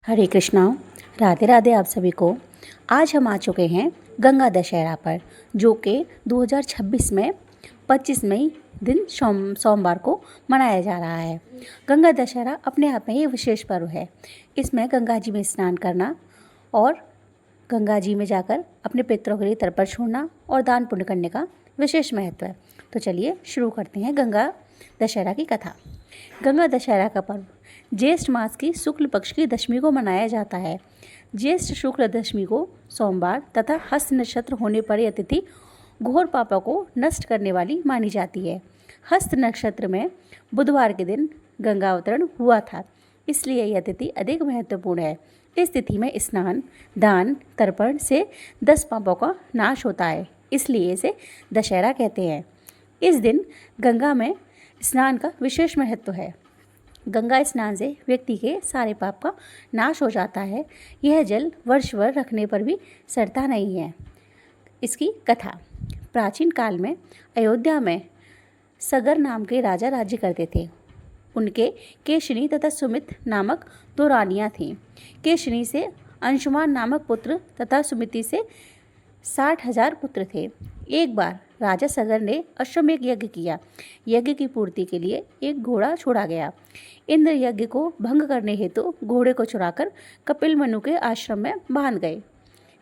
हरे कृष्णा। राधे राधे आप सभी को। आज हम आ चुके हैं गंगा दशहरा पर, जो कि 2026 में 25 मई दिन सोमवार को मनाया जा रहा है। गंगा दशहरा अपने आप में ही विशेष पर्व है। इसमें गंगा जी में स्नान करना और गंगा जी में जाकर अपने पितरों के लिए तर्पण छोड़ना और दान पुण्य करने का विशेष महत्व है। तो चलिए शुरू करते हैं गंगा दशहरा की कथा। गंगा दशहरा का पर्व ज्येष्ठ मास की शुक्ल पक्ष की दशमी को मनाया जाता है। ज्येष्ठ शुक्ल दशमी को सोमवार तथा हस्त नक्षत्र होने पर यह तिथि घोर पापों को नष्ट करने वाली मानी जाती है। हस्त नक्षत्र में बुधवार के दिन गंगा अवतरण हुआ था, इसलिए यह तिथि अधिक महत्वपूर्ण है। इस तिथि में स्नान, दान, तर्पण से 10 पापों का नाश होता है, इसलिए इसे दशहरा कहते हैं। इस दिन गंगा में स्नान का विशेष महत्व है। गंगा स्नान से व्यक्ति के सारे पाप का नाश हो जाता है। यह जल वर्ष भर रखने पर भी सड़ता नहीं है। इसकी कथा। प्राचीन काल में अयोध्या में सगर नाम के राजा राज्य करते थे। उनके केशनी तथा सुमित नामक 2 रानियाँ थीं। केशनी से अंशुमान नामक पुत्र तथा सुमिति से 60,000 पुत्र थे। एक बार राजा सगर ने अश्वमेध यज्ञ किया। यज्ञ की पूर्ति के लिए एक घोड़ा छोड़ा गया। इंद्र यज्ञ को भंग करने हेतु घोड़े को चुराकर कपिल मनु के आश्रम में बांध गए।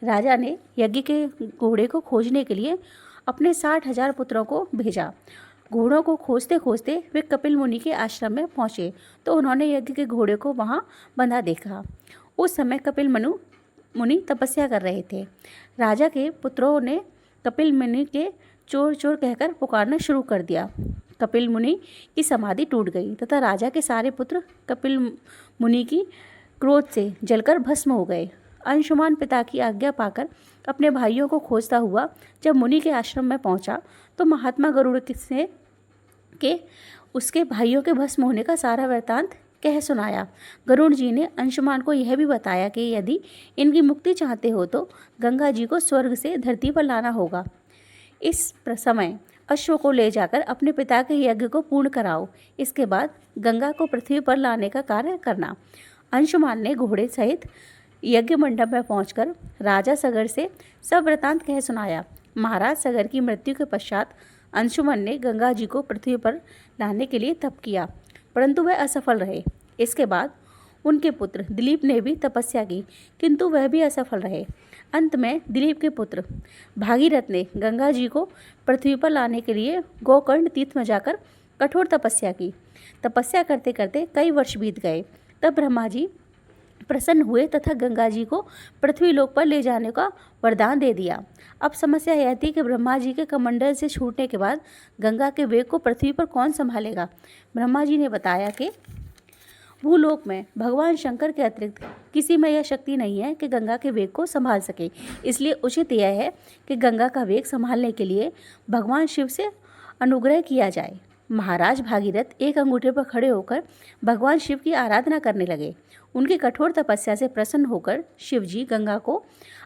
राजा ने यज्ञ के घोड़े को खोजने के लिए अपने 60,000 पुत्रों को भेजा। घोड़ों को खोजते खोजते वे कपिल मुनि के आश्रम में पहुँचे तो उन्होंने यज्ञ के घोड़े को वहाँ बंधा देखा। उस समय कपिल मुनि तपस्या कर रहे थे। राजा के पुत्रों ने कपिल मुनि के चोर चोर कहकर पुकारना शुरू कर दिया। कपिल मुनि की समाधि टूट गई तथा राजा के सारे पुत्र कपिल मुनि की क्रोध से जलकर भस्म हो गए। अंशुमान पिता की आज्ञा पाकर अपने भाइयों को खोजता हुआ जब मुनि के आश्रम में पहुंचा तो महात्मा गरुड़ के उसके भाइयों के भस्म होने का सारा वृत्तांत कह सुनाया। गरुड़ जी ने अंशुमान को यह भी बताया कि यदि इनकी मुक्ति चाहते हो तो गंगा जी को स्वर्ग से धरती पर लाना होगा। इस समय अश्व को ले जाकर अपने पिता के यज्ञ को पूर्ण कराओ। इसके बाद गंगा को पृथ्वी पर लाने का कार्य करना। अंशुमान ने घोड़े सहित यज्ञ मंडप में पहुंचकर राजा सगर से सब वृत्तांत कह सुनाया। महाराज सगर की मृत्यु के पश्चात अंशुमन ने गंगा जी को पृथ्वी पर लाने के लिए तप किया, परंतु वह असफल रहे। इसके बाद उनके पुत्र दिलीप ने भी तपस्या की, किंतु वह भी असफल रहे। अंत में दिलीप के पुत्र भागीरथ ने गंगा जी को पृथ्वी पर लाने के लिए गोकर्ण तीर्थ में जाकर कठोर तपस्या की। तपस्या करते करते कई वर्ष बीत गए। तब ब्रह्मा जी प्रसन्न हुए तथा गंगा जी को पृथ्वी लोक पर ले जाने का वरदान दे दिया। अब समस्या यह थी कि ब्रह्मा जी के कमंडल से छूटने के बाद गंगा के वेग को पृथ्वी पर कौन संभालेगा। ब्रह्मा जी ने बताया कि भूलोक में भगवान शंकर के अतिरिक्त किसी में यह शक्ति नहीं है कि गंगा के वेग को संभाल सके। इसलिए उचित यह है कि गंगा का वेग संभालने के लिए भगवान शिव से अनुग्रह किया जाए। महाराज भागीरथ एक अंगूठे पर खड़े होकर भगवान शिव की आराधना करने लगे। उनकी कठोर तपस्या से प्रसन्न होकर शिव जी गंगा को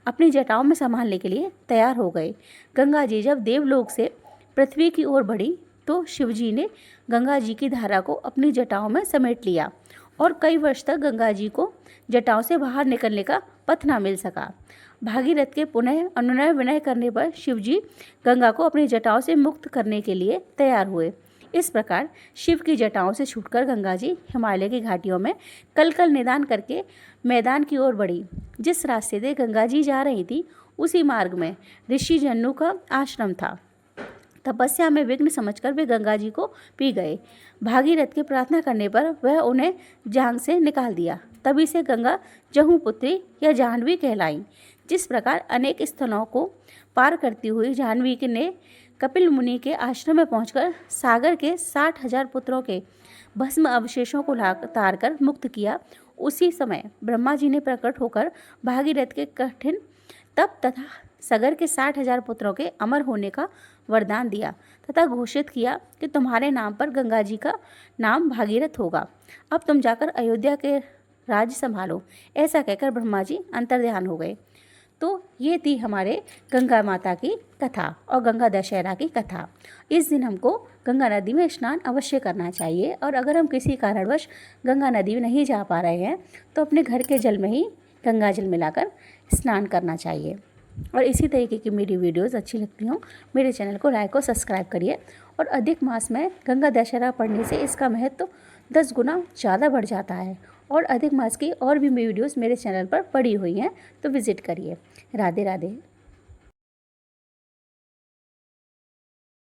अपनी जटाओं में संभालने के लिए तैयार हो गए। गंगा जी जब देवलोक से पृथ्वी की ओर बढ़ी तो शिव जी ने गंगा जी की धारा को अपनी जटाओं में समेट लिया और कई वर्ष तक गंगा जी को जटाओं से बाहर निकलने का पथ न मिल सका। भागीरथ के पुनः अनुनय विनय करने पर शिव जी गंगा को अपनी जटाओं से मुक्त करने के लिए तैयार हुए। इस प्रकार शिव की जटाओं से छूटकर गंगा जी हिमालय की घाटियों में कल कल निदान करके मैदान की ओर बढ़ी। जिस रास्ते से गंगा जी जा रही थी उसी मार्ग में ऋषि जन्नू का आश्रम था। तपस्या में विघ्न समझकर वे गंगा जी को पी गए। भागीरथ के प्रार्थना करने पर वह उन्हें जांग से निकाल दिया। तभी से गंगा जहूपुत्री या जाह्नवी कहलाई। जिस प्रकार अनेक स्थलों को पार करती हुई जाह्नवी ने कपिल मुनि के आश्रम में पहुंचकर सागर के 60,000 पुत्रों के भस्म अवशेषों को तार कर मुक्त किया, उसी समय ब्रह्मा जी ने प्रकट होकर भागीरथ के कठिन तप तथा सगर के 60,000 पुत्रों के अमर होने का वरदान दिया तथा घोषित किया कि तुम्हारे नाम पर गंगा जी का नाम भागीरथ होगा। अब तुम जाकर अयोध्या के राज्य संभालो। ऐसा कहकर ब्रह्मा जी अंतर्ध्यान हो गए। तो ये थी हमारे गंगा माता की कथा और गंगा दशहरा की कथा। इस दिन हमको गंगा नदी में स्नान अवश्य करना चाहिए, और अगर हम किसी कारणवश गंगा नदी में नहीं जा पा रहे हैं तो अपने घर के जल में ही गंगा जल मिलाकर स्नान करना चाहिए। और इसी तरीके की मेरी वीडियोस अच्छी लगती हों, मेरे चैनल को लाइक और सब्सक्राइब करिए। और अधिक मास में गंगा दशहरा पढ़ने से इसका महत्व 10 गुना ज़्यादा बढ़ जाता है। और अधिक मास की और भी वीडियोस मेरे चैनल पर पड़ी हुई हैं, तो विज़िट करिए। राधे राधे।